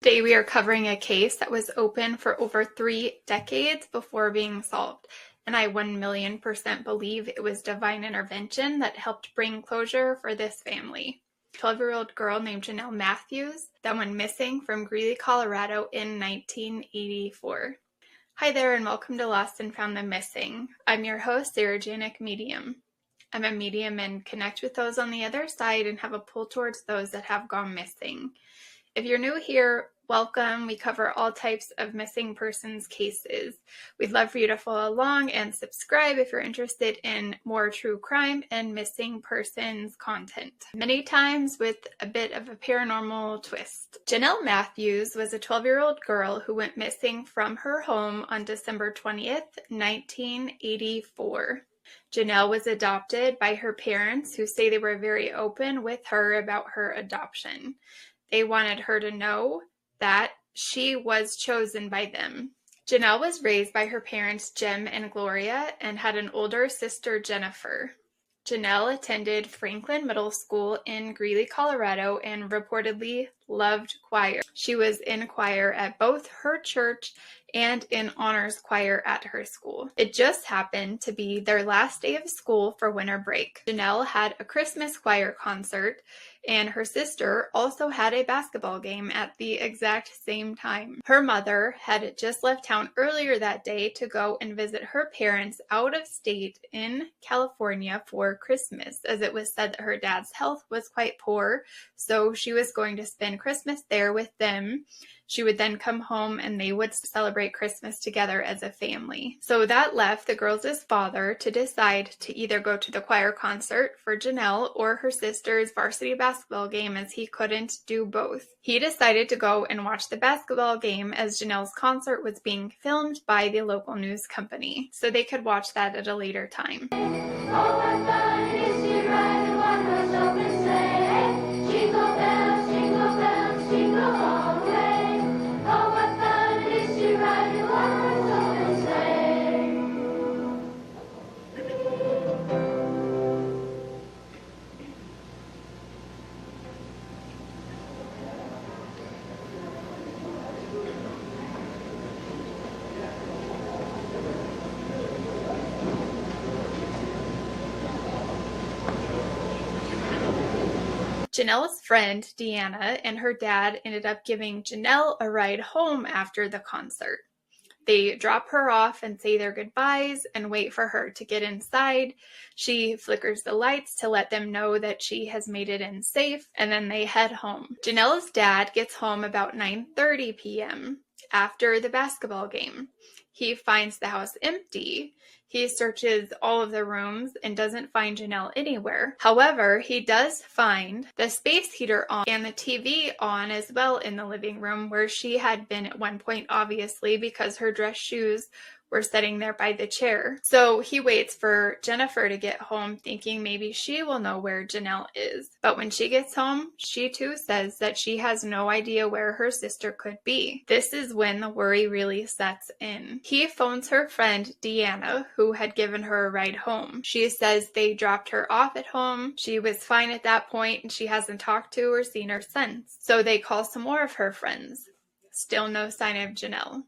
Today we are covering a case that was open for over 3 decades before being solved, and I 1,000,000% believe it was divine intervention that helped bring closure for this family. A 12-year-old girl named Jonelle Matthews that went missing from Greeley, Colorado in 1984. Hi there and welcome to Lost and Found Them Missing. I'm your host, Sarah Janik Medium. I'm a medium and connect with those on the other side and have a pull towards those that have gone missing. If you're new here, welcome. We cover all types of missing persons cases. We'd love for you to follow along and subscribe if you're interested in more true crime and missing persons content, many times with a bit of a paranormal twist. Jonelle Matthews was a 12-year-old girl who went missing from her home on December 20th, 1984. Jonelle was adopted by her parents, who say they were very open with her about her adoption. They wanted her to know that she was chosen by them. Jonelle was raised by her parents, Jim and Gloria, and had an older sister, Jennifer. Jonelle attended Franklin Middle School in Greeley, Colorado, and reportedly loved choir. She was in choir at both her church and in honors choir at her school. It just happened to be their last day of school for winter break. Jonelle had a Christmas choir concert, and her sister also had a basketball game at the exact same time. Her mother had just left town earlier that day to go and visit her parents out of state in California for Christmas, as it was said that her dad's health was quite poor, so she was going to spend Christmas there with them. She would then come home and they would celebrate Christmas together as a family. So that left the girls' father to decide to either go to the choir concert for Jonelle or her sister's varsity basketball game, as he couldn't do both. He decided to go and watch the basketball game as Jonelle's concert was being filmed by the local news company, so they could watch that at a later time. Oh, what fun it is to ride in one horse open sleigh. Jingle bells, jingle bells, jingle all the way. Oh, what fun it is to ride in one horse open sleigh. Jonelle's friend, Deanna, and her dad ended up giving Jonelle a ride home after the concert. They drop her off and say their goodbyes and wait for her to get inside. She flickers the lights to let them know that she has made it in safe, and then they head home. Jonelle's dad gets home about 9:30 p.m. after the basketball game. He finds the house empty. He searches all of the rooms and doesn't find Jonelle anywhere. However, he does find the space heater on and the TV on as well in the living room, where she had been at one point, obviously, because her dress shoes were sitting there by the chair. So he waits for Jennifer to get home, thinking maybe she will know where Jonelle is. But when she gets home, she too says that she has no idea where her sister could be. This is when the worry really sets in. He phones her friend Deanna, who had given her a ride home. She says they dropped her off at home. She was fine at that point and she hasn't talked to or seen her since. So they call some more of her friends. Still no sign of Jonelle.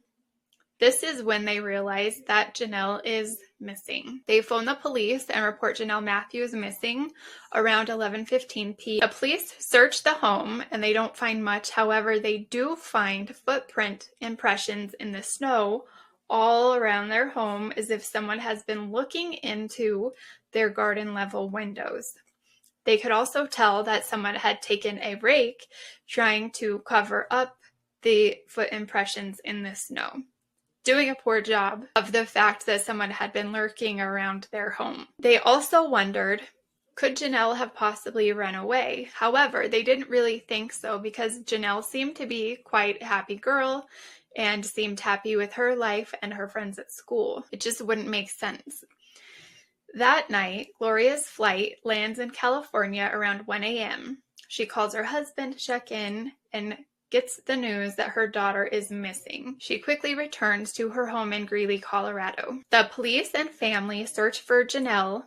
This is when they realize that Jonelle is missing. They phone the police and report Jonelle Matthews missing around 11:15 p.m. The police search the home and they don't find much. However, they do find footprint impressions in the snow all around their home, as if someone has been looking into their garden level windows. They could also tell that someone had taken a rake trying to cover up the foot impressions in the snow, doing a poor job of the fact that someone had been lurking around their home. They also wondered, could Jonelle have possibly run away? However, they didn't really think so, because Jonelle seemed to be quite a happy girl and seemed happy with her life and her friends at school. It just wouldn't make sense. That night, Gloria's flight lands in California around 1 a.m. She calls her husband to check in and gets the news that her daughter is missing. She quickly returns to her home in Greeley, Colorado. The police and family search for Jonelle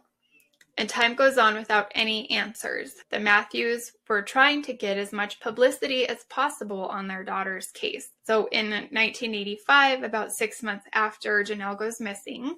And time goes on without any answers. The Matthews were trying to get as much publicity as possible on their daughter's case. So in 1985, about 6 months after Jonelle goes missing,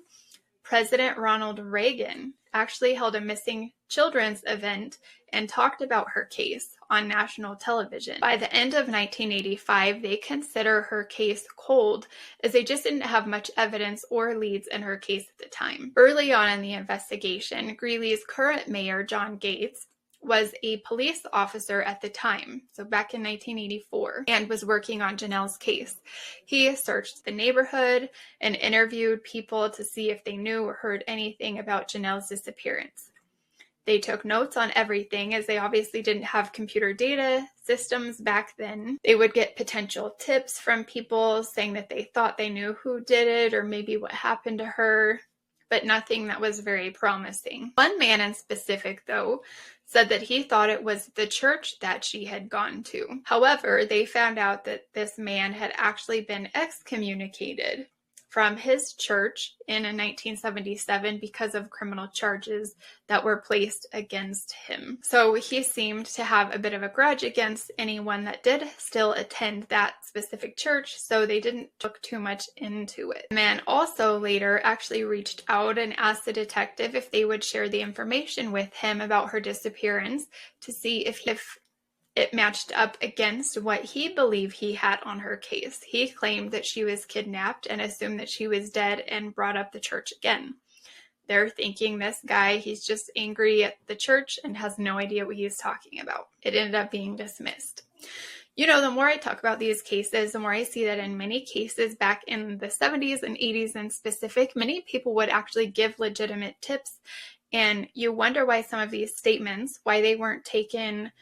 President Ronald Reagan actually held a missing children's event and talked about her case on national television. By the end of 1985, they consider her case cold, as they just didn't have much evidence or leads in her case at the time. Early on in the investigation, Greeley's current mayor, John Gates, was a police officer at the time, so back in 1984, and was working on Jonelle's case. He searched the neighborhood and interviewed people to see if they knew or heard anything about Jonelle's disappearance. They took notes on everything, as they obviously didn't have computer data systems back then. They would get potential tips from people saying that they thought they knew who did it or maybe what happened to her, but nothing that was very promising. One man in specific, though, said that he thought it was the church that she had gone to. However, they found out that this man had actually been excommunicated from his church in 1977 because of criminal charges that were placed against him. So he seemed to have a bit of a grudge against anyone that did still attend that specific church, so they didn't look too much into it. The man also later actually reached out and asked the detective if they would share the information with him about her disappearance to see if it matched up against what he believed he had on her case. He claimed that she was kidnapped and assumed that she was dead and brought up the church again. They're thinking this guy, he's just angry at the church and has no idea what he's talking about. It ended up being dismissed. You know, the more I talk about these cases, the more I see that in many cases back in the 70s and 80s in specific, many people would actually give legitimate tips. And you wonder why some of these statements, why they weren't taken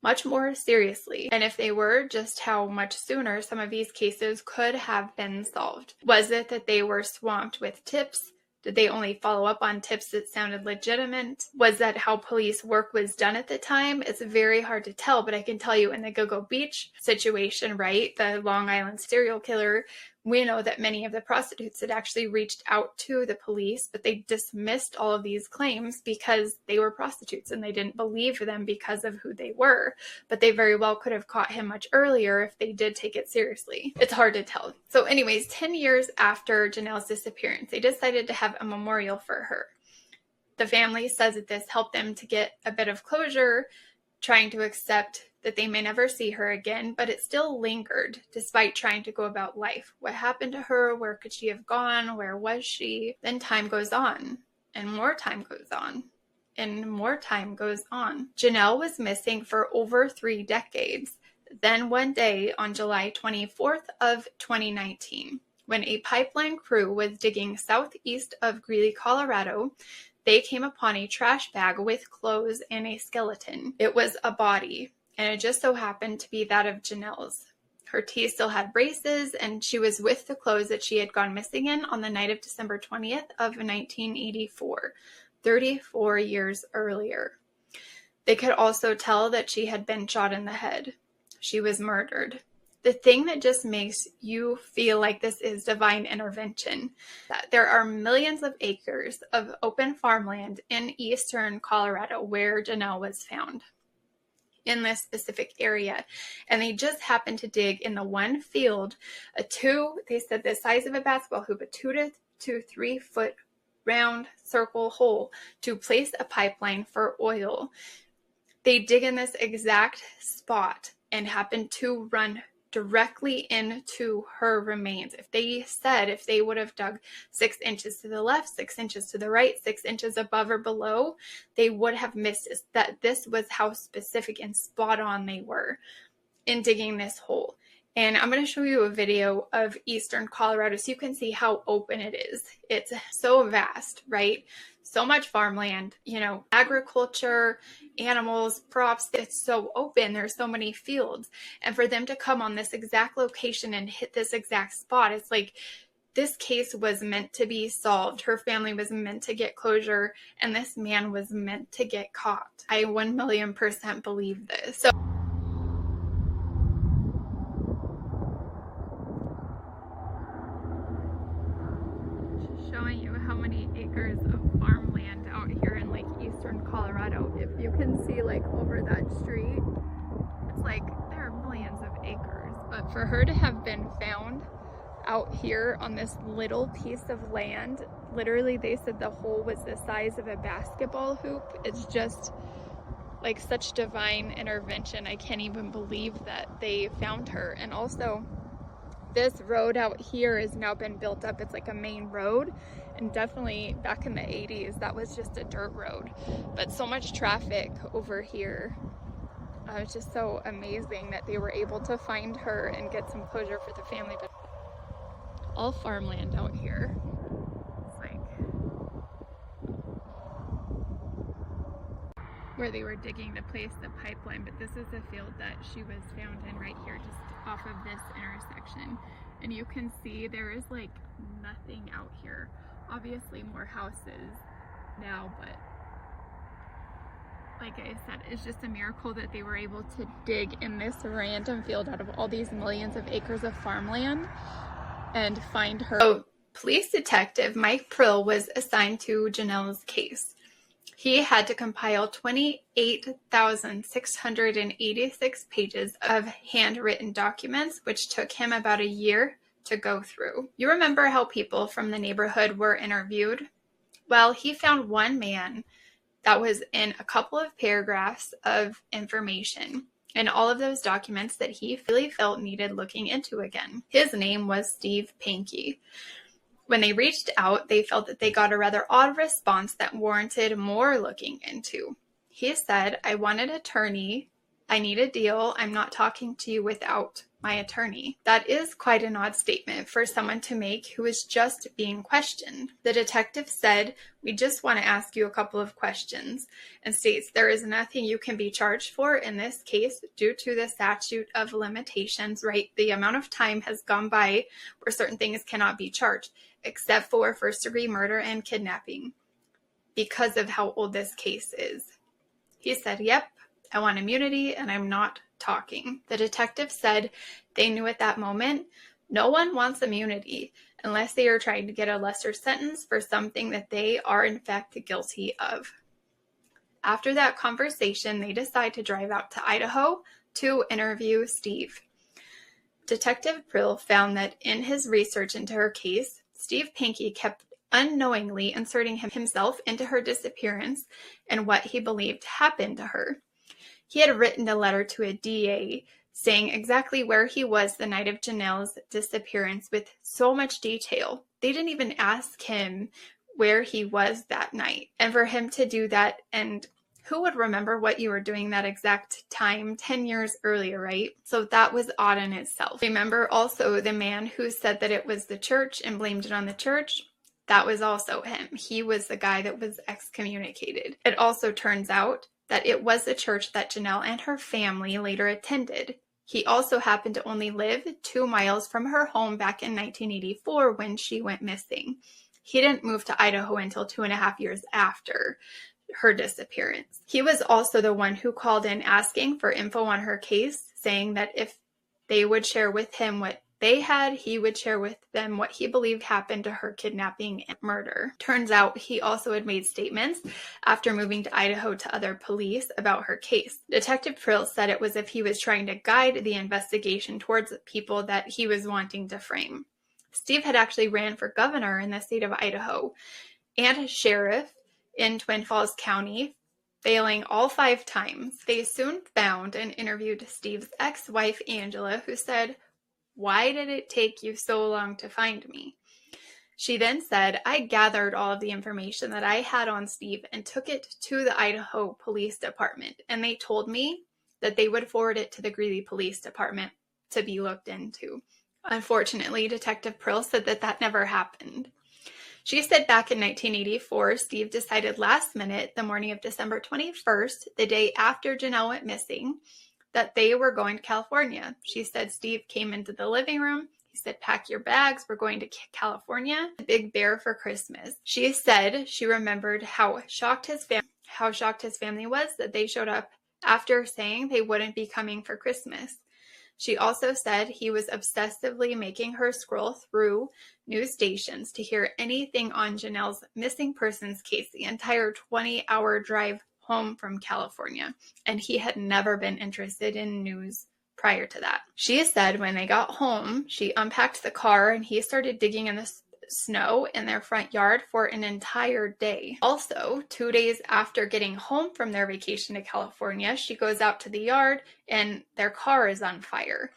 much more seriously, and if they were, just how much sooner some of these cases could have been solved. Was it that they were swamped with tips? Did they only follow up on tips that sounded legitimate? Was that how police work was done at the time? It's very hard to tell, but I can tell you in the Go-Go Beach situation, right, the Long Island serial killer, we know that many of the prostitutes had actually reached out to the police, but they dismissed all of these claims because they were prostitutes and they didn't believe them because of who they were. But they very well could have caught him much earlier if they did take it seriously. It's hard to tell. So anyways, 10 years after Jonelle's disappearance, they decided to have a memorial for her. The family says that this helped them to get a bit of closure, trying to accept that they may never see her again, but it still lingered despite trying to go about life. What happened to her? Where could she have gone? Where was she? Then time goes on, and more time goes on, and more time goes on. Jonelle was missing for over 3 decades. Then one day on July 24th of 2019, when a pipeline crew was digging southeast of Greeley, Colorado, they came upon a trash bag with clothes and a skeleton. It was a body, and it just so happened to be that of Jonelle's. Her teeth still had braces, and she was with the clothes that she had gone missing in on the night of December 20th of 1984, 34 years earlier. They could also tell that she had been shot in the head. She was murdered. The thing that just makes you feel like this is divine intervention, that there are millions of acres of open farmland in eastern Colorado where Jonelle was found, in this specific area, and they just happened to dig in the one field they said the size of a basketball hoop, a 2 to 3 foot round circle hole to place a pipeline for oil. They dig in this exact spot and happen to run directly into her remains. If they would have dug 6 inches to the left, 6 inches to the right, 6 inches above or below, they would have missed it. That this was how specific and spot on they were in digging this hole. And I'm going to show you a video of eastern Colorado so you can see how open it is. It's so vast, right? So much farmland, agriculture, animals, crops. It's so open. There's so many fields. And for them to come on this exact location and hit this exact spot, it's like this case was meant to be solved. Her family was meant to get closure, and this man was meant to get caught. I 1,000,000% believe this. So showing you how many acres of farmland out here in eastern western Colorado. If you can see like over that street, it's like there are millions of acres. But for her to have been found out here on this little piece of land, literally they said the hole was the size of a basketball hoop. It's just like such divine intervention. I can't even believe that they found her. And also this road out here has now been built up. It's like a main road, and definitely back in the 80s that was just a dirt road, but so much traffic over here. It's just so amazing that they were able to find her and get some closure for the family. But all farmland out here. It's like where they were digging to place the pipeline, but this is the field that she was found in right here, just off of this intersection. And you can see there is like nothing out here. Obviously more houses now, but like I said, it's just a miracle that they were able to dig in this random field out of all these millions of acres of farmland and find her. So, police detective Mike Prill was assigned to Jonelle's case. He had to compile 28,686 pages of handwritten documents, which took him about a year to go through. You remember how people from the neighborhood were interviewed? Well, he found one man that was in a couple of paragraphs of information in all of those documents that he really felt needed looking into again. His name was Steve Pankey. When they reached out, they felt that they got a rather odd response that warranted more looking into. He said, "I want an attorney. I need a deal. I'm not talking to you without my attorney." That is quite an odd statement for someone to make who is just being questioned. The detective said, "We just want to ask you a couple of questions," and states there is nothing you can be charged for in this case due to the statute of limitations, right? The amount of time has gone by where certain things cannot be charged, except for first-degree murder and kidnapping, because of how old this case is. He said, "Yep, I want immunity and I'm not talking." The detective said they knew at that moment no one wants immunity unless they are trying to get a lesser sentence for something that they are in fact guilty of. After that conversation, they decide to drive out to Idaho to interview Steve. Detective Prill found that in his research into her case, Steve Pankey kept unknowingly inserting himself into her disappearance and what he believed happened to her. He had written a letter to a DA saying exactly where he was the night of Jonelle's disappearance with so much detail. They didn't even ask him where he was that night. And for him to do that, and who would remember what you were doing that exact time 10 years earlier, right? So that was odd in itself. Remember also the man who said that it was the church and blamed it on the church? That was also him. He was the guy that was excommunicated. It also turns out that it was the church that Jonelle and her family later attended. He also happened to only live 2 miles from her home back in 1984 when she went missing. He didn't move to Idaho until 2.5 years after her disappearance. He was also the one who called in asking for info on her case, saying that if they would share with him what they had, he would share with them what he believed happened to her kidnapping and murder. Turns out he also had made statements after moving to Idaho to other police about her case. Detective Prill said it was as if he was trying to guide the investigation towards people that he was wanting to frame. Steve had actually ran for governor in the state of Idaho and sheriff in Twin Falls County, failing all 5 times. They soon found and interviewed Steve's ex-wife, Angela, who said, "Why did it take you so long to find me?" She then said, "I gathered all of the information that I had on Steve and took it to the Idaho Police Department, and they told me that they would forward it to the Greeley Police Department to be looked into." Unfortunately, Detective Prill said that that never happened. She said back in 1984, Steve decided last minute, the morning of December 21st, the day after Jonelle went missing, that they were going to California. She said Steve came into the living room. He said, "Pack your bags. We're going to California. Big Bear for Christmas." She said she remembered how shocked his family was that they showed up after saying they wouldn't be coming for Christmas. She also said he was obsessively making her scroll through news stations to hear anything on Jonelle's missing persons case the entire 20-hour drive home from California, and he had never been interested in news prior to that. She said when they got home, she unpacked the car and he started digging in the snow in their front yard for an entire day. Also, 2 days after getting home from their vacation to California, she goes out to the yard and their car is on fire.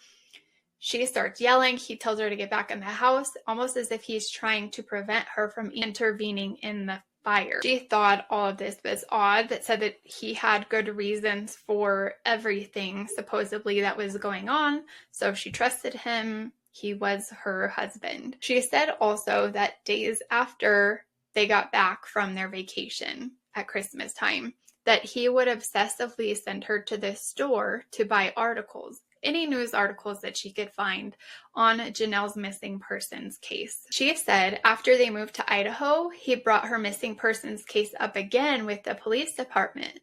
She starts yelling. He tells her to get back in the house, almost as if he's trying to prevent her from intervening in the fire. She thought all of this was odd, but said that he had good reasons for everything supposedly that was going on, so she trusted him. He was her husband. She said also that days after they got back from their vacation at Christmas time, that he would obsessively send her to the store to buy articles, any news articles that she could find on Jonelle's missing persons case. She said after they moved to Idaho, he brought her missing persons case up again with the police department,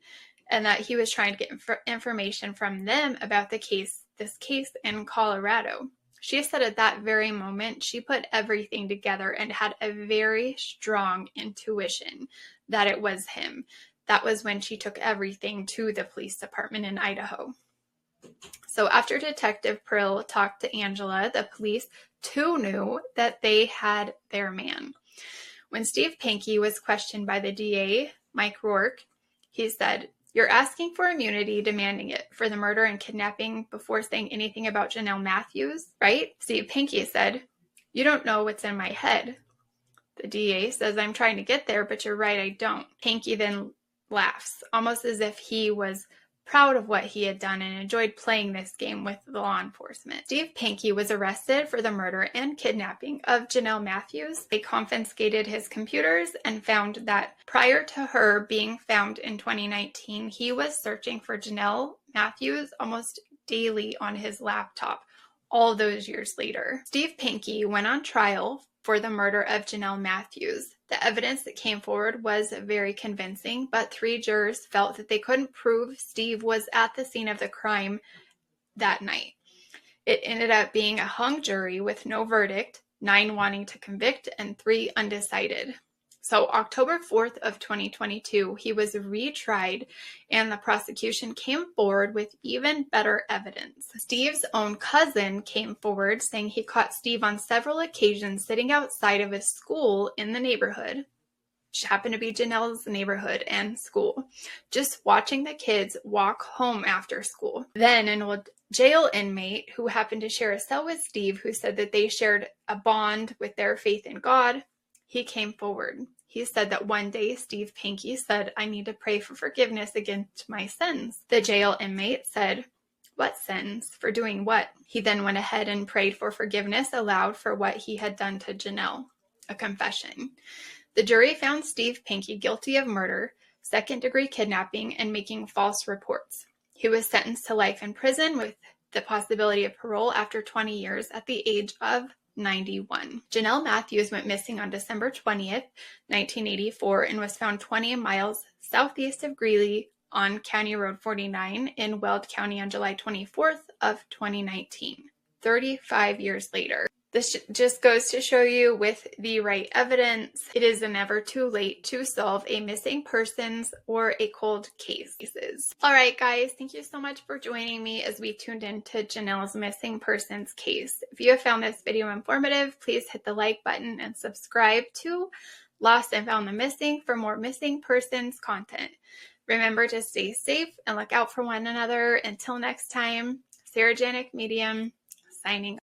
and that he was trying to get information from them about this case in Colorado. She said at that very moment, she put everything together and had a very strong intuition that it was him. That was when she took everything to the police department in Idaho. So after Detective Prill talked to Angela, the police too knew that they had their man. When Steve Pankey was questioned by the DA, Mike Rourke, he said, "You're asking for immunity, demanding it for the murder and kidnapping before saying anything about Jonelle Matthews, right?" Steve Pankey said, "You don't know what's in my head." The DA says, "I'm trying to get there, but you're right, I don't." Pankey then laughs, almost as if he was proud of what he had done and enjoyed playing this game with the law enforcement. Steve Pankey was arrested for the murder and kidnapping of Jonelle Matthews. They confiscated his computers and found that prior to her being found in 2019, he was searching for Jonelle Matthews almost daily on his laptop all those years later. Steve Pankey went on trial for the murder of Jonelle Matthews. The evidence that came forward was very convincing, but 3 jurors felt that they couldn't prove Steve was at the scene of the crime that night. It ended up being a hung jury with no verdict, 9 wanting to convict and 3 undecided. So October 4th of 2022, he was retried and the prosecution came forward with even better evidence. Steve's own cousin came forward saying he caught Steve on several occasions sitting outside of his school in the neighborhood, which happened to be Jonelle's neighborhood and school, just watching the kids walk home after school. Then an old jail inmate who happened to share a cell with Steve, who said that they shared a bond with their faith in God, he came forward. He said that one day Steve Pankey said, "I need to pray for forgiveness against my sins." The jail inmate said, "What sins? For doing what?" He then went ahead and prayed for forgiveness aloud for what he had done to Jonelle, a confession. The jury found Steve Pankey guilty of murder, second-degree kidnapping, and making false reports. He was sentenced to life in prison with the possibility of parole after 20 years at the age of 91. Jonelle Matthews went missing on December 20th, 1984, and was found 20 miles southeast of Greeley on County Road 49 in Weld County on July 24th of 2019, 35 years later. This just goes to show you, with the right evidence, it is never too late to solve a missing persons or a cold cases. All right, guys, thank you so much for joining me as we tuned into Jonelle's missing persons case. If you have found this video informative, please hit the like button and subscribe to Lost and Found the Missing for more missing persons content. Remember to stay safe and look out for one another. Until next time, Sarah Janik Medium, signing off.